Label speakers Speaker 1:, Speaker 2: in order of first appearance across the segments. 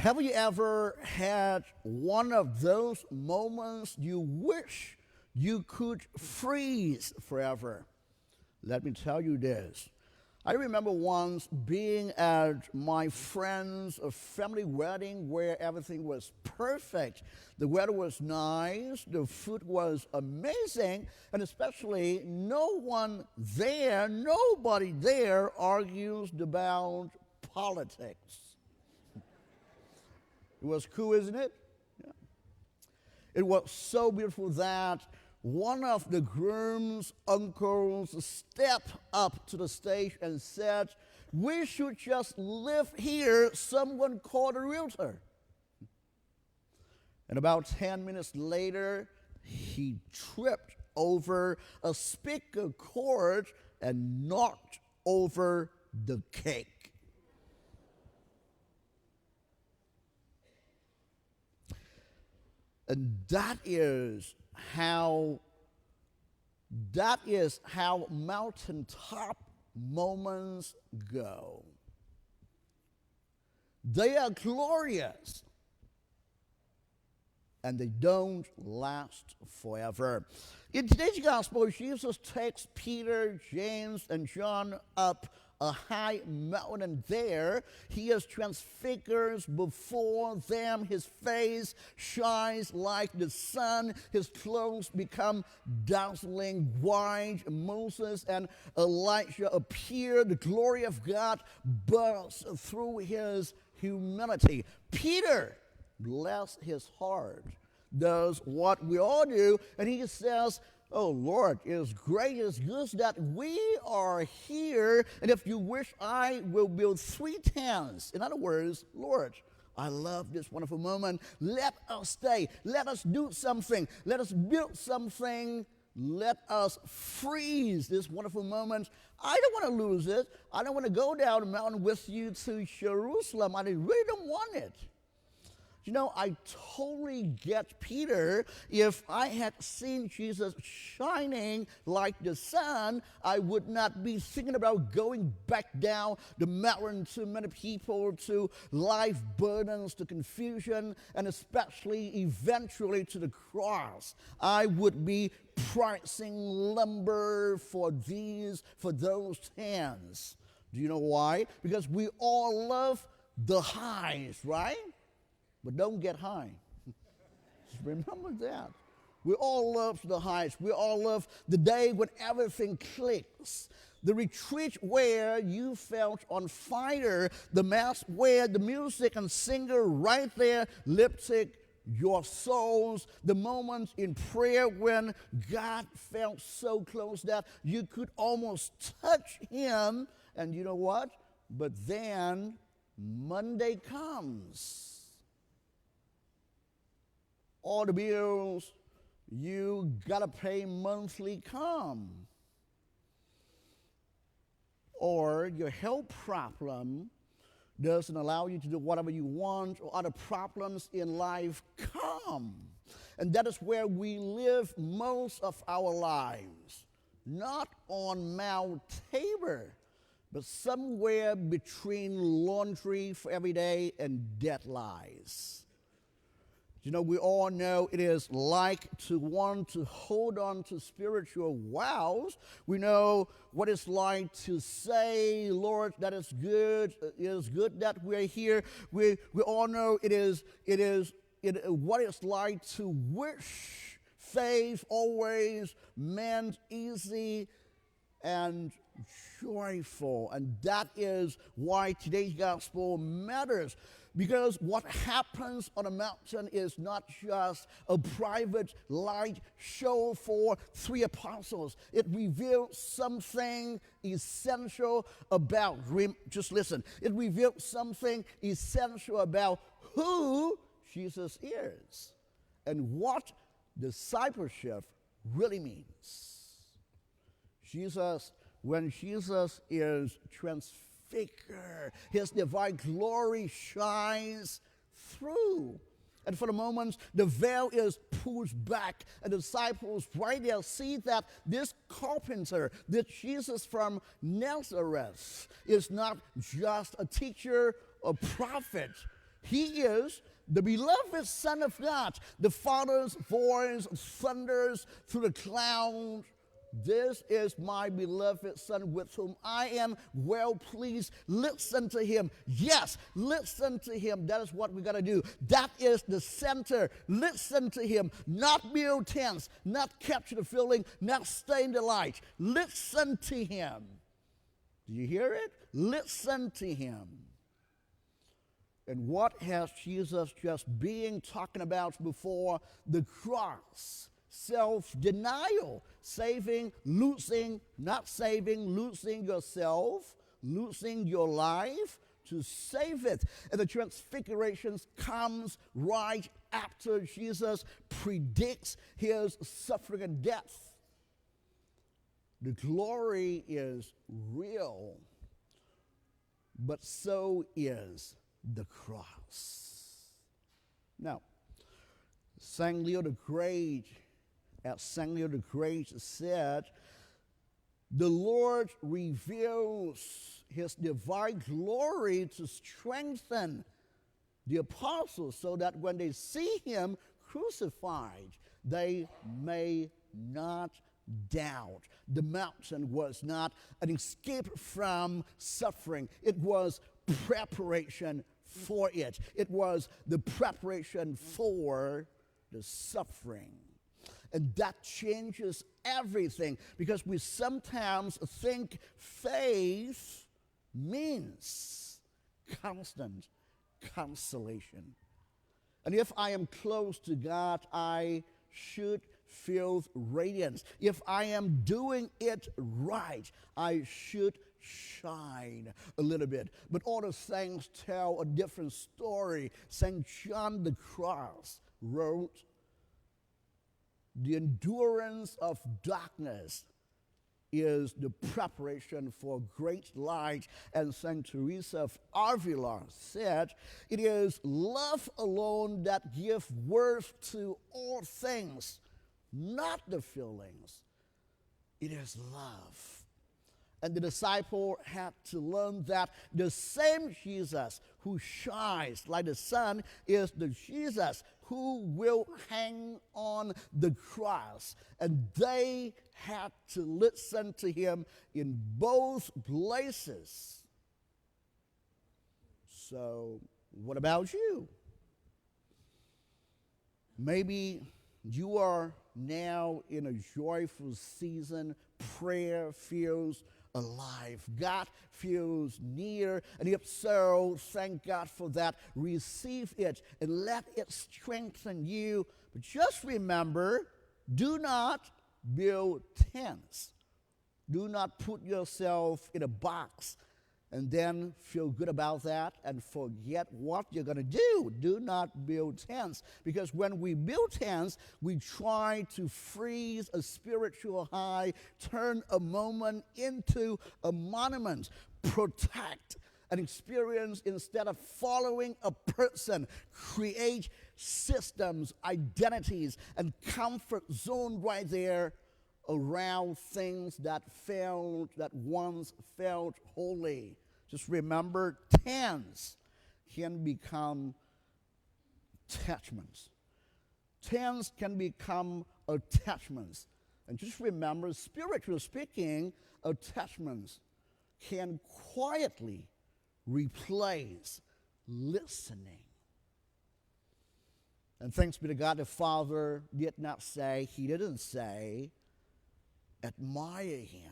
Speaker 1: Have you ever had one of those moments you wish you could freeze forever? Let me tell you this. I remember once being at my friend's family wedding where everything was perfect. The weather was nice, the food was amazing, and especially nobody there argues about politics. It was cool, isn't it? Yeah. It was so beautiful that one of the groom's uncles stepped up to the stage and said, "We should just live here." Someone called a realtor. And about 10 minutes later, he tripped over a speaker cord and knocked over the cake. And that is how mountaintop moments go. They are glorious, and they don't last forever. In today's gospel, Jesus takes Peter, James, and John up a high mountain, and there he is transfigured before them. His face shines like the sun. His clothes become dazzling white. Moses and Elijah appear. The glory of God bursts through his humanity. Peter, bless his heart, does what we all do, and he says, "Oh Lord, it is great, it is good that we are here, and if you wish, I will build 3 tents." In other words, Lord, I love this wonderful moment. Let us stay. Let us do something. Let us build something. Let us freeze this wonderful moment. I don't want to lose it. I don't want to go down the mountain with you to Jerusalem. I really don't want it. You know, I totally get Peter. If I had seen Jesus shining like the sun, I would not be thinking about going back down the mountain to many people, to life burdens, to confusion, and especially eventually to the cross. I would be pricing lumber for those tents. Do you know why? Because we all love the highs, right? But don't get high. Just remember that. We all love the heights. We all love the day when everything clicks. The retreat where you felt on fire. The mass where the music and singer right there lifted your souls. The moments in prayer when God felt so close that you could almost touch him. And you know what? But then Monday comes. All the bills you gotta pay monthly come. Or your health problem doesn't allow you to do whatever you want, or other problems in life come. And that is where we live most of our lives. Not on Mount Tabor, but somewhere between laundry for every day and dead lies. You know, we all know it is like to want to hold on to spiritual vows. We know what it's like to say, "Lord, that is good. It is good that we're here." We all know what it's like to wish faith always meant easy and joyful. And that is why today's gospel matters. Because what happens on a mountain is not just a private light show for 3 apostles. It reveals something essential about, just listen, it reveals something essential about who Jesus is and what discipleship really means. When Jesus is transfigured, his divine glory shines through. And for the moment, the veil is pushed back, and the disciples right there see that this carpenter, this Jesus from Nazareth, is not just a teacher or prophet. He is the beloved Son of God. The Father's voice thunders through the clouds. This is my beloved Son with whom I am well pleased. Listen to him. Yes, listen to him. That is what we got to do. That is the center. Listen to him. Not build tents, not capture the feeling, not stay in the light. Listen to him. Do you hear it? Listen to him. And what has Jesus just been talking about before? The cross. Self-denial, saving, losing, not saving, losing yourself, losing your life to save it. And the transfiguration comes right after Jesus predicts his suffering and death. The glory is real, but so is the cross. Now, St. Leo the Great said, the Lord reveals his divine glory to strengthen the apostles so that when they see him crucified, they may not doubt. The mountain was not an escape from suffering. It was preparation for it. It was the preparation for the suffering. And that changes everything, because we sometimes think faith means constant consolation. And if I am close to God, I should feel radiance. If I am doing it right, I should shine a little bit. But all the saints tell a different story. St. John the Cross wrote, the endurance of darkness is the preparation for great light. And St. Teresa of Avila said, it is love alone that gives worth to all things, not the feelings. It is love. And the disciple had to learn that the same Jesus who shines like the sun is the Jesus who will hang on the cross. And they had to listen to him in both places. So, what about you? Maybe you are now in a joyful season. Prayer feels alive. God feels near. And if so, thank God for that. Receive it and let it strengthen you. But just remember, do not build tents. Do not put yourself in a box and then feel good about that and forget what you're going to do. Do not build tents. Because when we build tents, we try to freeze a spiritual high, turn a moment into a monument, protect an experience instead of following a person, create systems, identities, and comfort zone right there around things that once felt holy. Just remember, tents can become attachments. Tents can become attachments. And just remember, spiritually speaking, attachments can quietly replace listening. And thanks be to God, the Father did not say, he didn't say, admire him.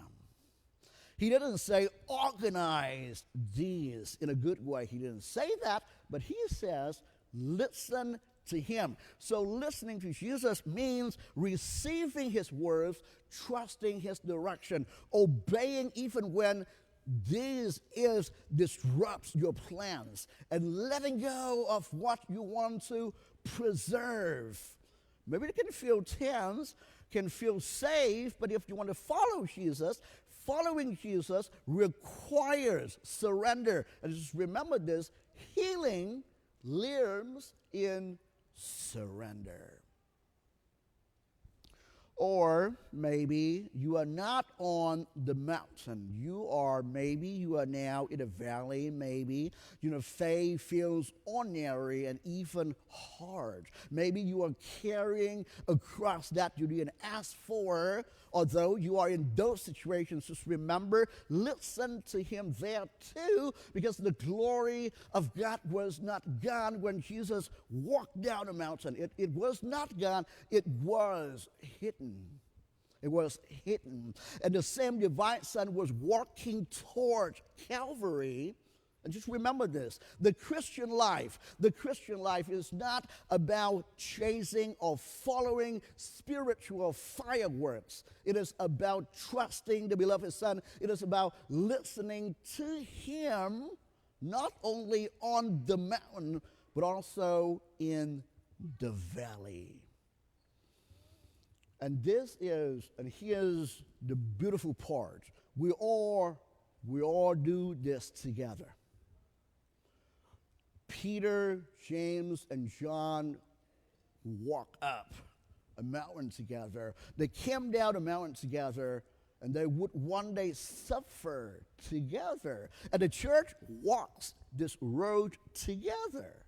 Speaker 1: He didn't say, organize these in a good way. He didn't say that, but he says, listen to him. So listening to Jesus means receiving his words, trusting his direction, obeying even when this disrupts your plans, and letting go of what you want to preserve. Maybe it can feel tense, can feel safe, but if you want to follow Jesus, following Jesus requires surrender. And just remember this, healing lives in surrender. Or maybe you are not on the mountain. You are now in a valley. Maybe, faith feels ordinary and even hard. Maybe you are carrying a cross that you didn't ask for. Although you are in those situations, just remember, listen to him there too, because the glory of God was not gone when Jesus walked down the mountain. It was not gone. It was hidden. It was hidden. And the same divine Son was walking towards Calvary. And just remember this, the Christian life is not about chasing or following spiritual fireworks. It is about trusting the beloved Son. It is about listening to him, not only on the mountain, but also in the valley. And here's the beautiful part. We all do this together. Peter, James, and John walk up a mountain together. They came down a mountain together, and they would one day suffer together. And the church walks this road together.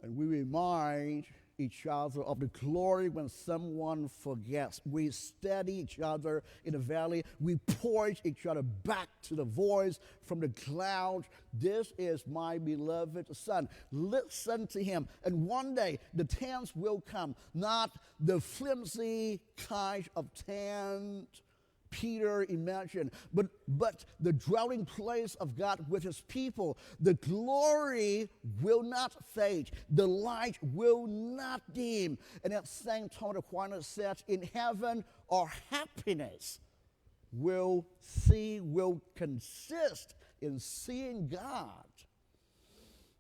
Speaker 1: And we remind each other of the glory when someone forgets. We steady each other in the valley. We point each other back to the voice from the clouds. This is my beloved Son. Listen to him. And one day the tents will come, not the flimsy kind of tent Peter imagined, but the dwelling place of God with his people. The glory will not fade. The light will not dim. And at St. Thomas Aquinas said, in heaven our happiness will consist in seeing God.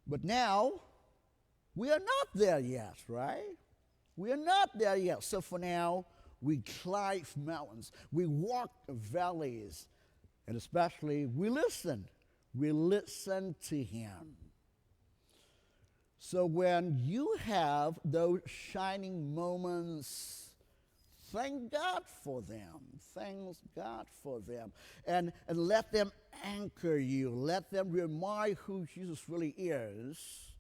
Speaker 1: But now, we are not there yet, right? We are not there yet. So for now, we climb mountains, we walk valleys, and especially we listen. We listen to him. So when you have those shining moments, thank God for them. Thank God for them. And let them anchor you. Let them remind who Jesus really is.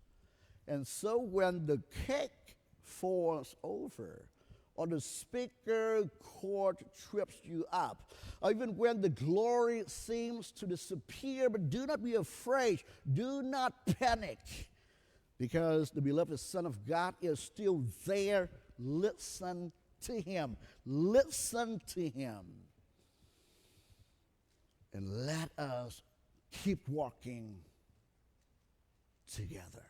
Speaker 1: And so when the cake falls over, or the speaker cord trips you up, or even when the glory seems to disappear, but do not be afraid, do not panic, because the beloved Son of God is still there. Listen to him. Listen to him. And let us keep walking together.